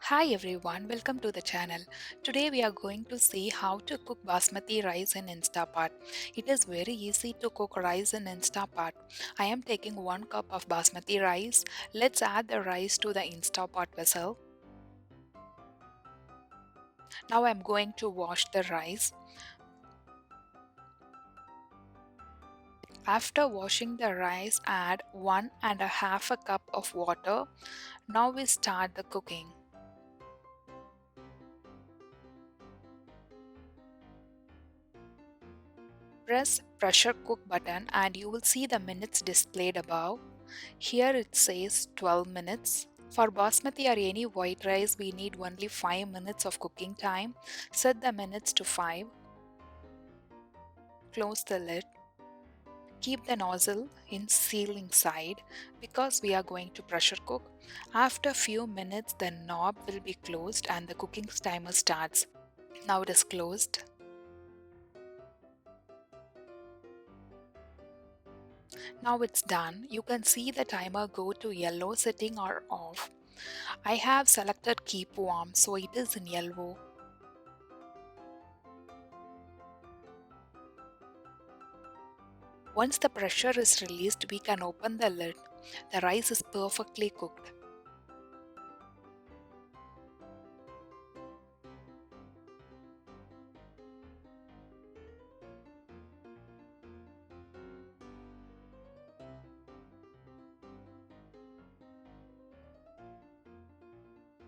Hi everyone, welcome to the channel. Today we are going to see how to cook basmati rice in Instapot. It is very easy to cook rice in Instapot. I am taking 1 cup of basmati rice. Let's add the rice to the Instapot vessel. Now I am going to wash the rice. After washing the rice, add 1.5 a cup of water. Now we start the cooking. Press pressure cook button and you will see the minutes displayed above. Here it says 12 minutes. For basmati or any white rice, we need only 5 minutes of cooking time. Set the minutes to 5. Close the lid. Keep the nozzle in sealing side because we are going to pressure cook. After few minutes, the knob will be closed and the cooking timer starts. Now it is closed. Now it's done. You can see the timer go to yellow setting or off. I have selected keep warm, so it is in yellow. Once the pressure is released, we can open the lid. The rice is perfectly cooked.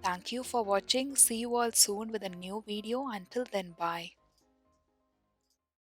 Thank you for watching. See you all soon with a new video. Until then, bye.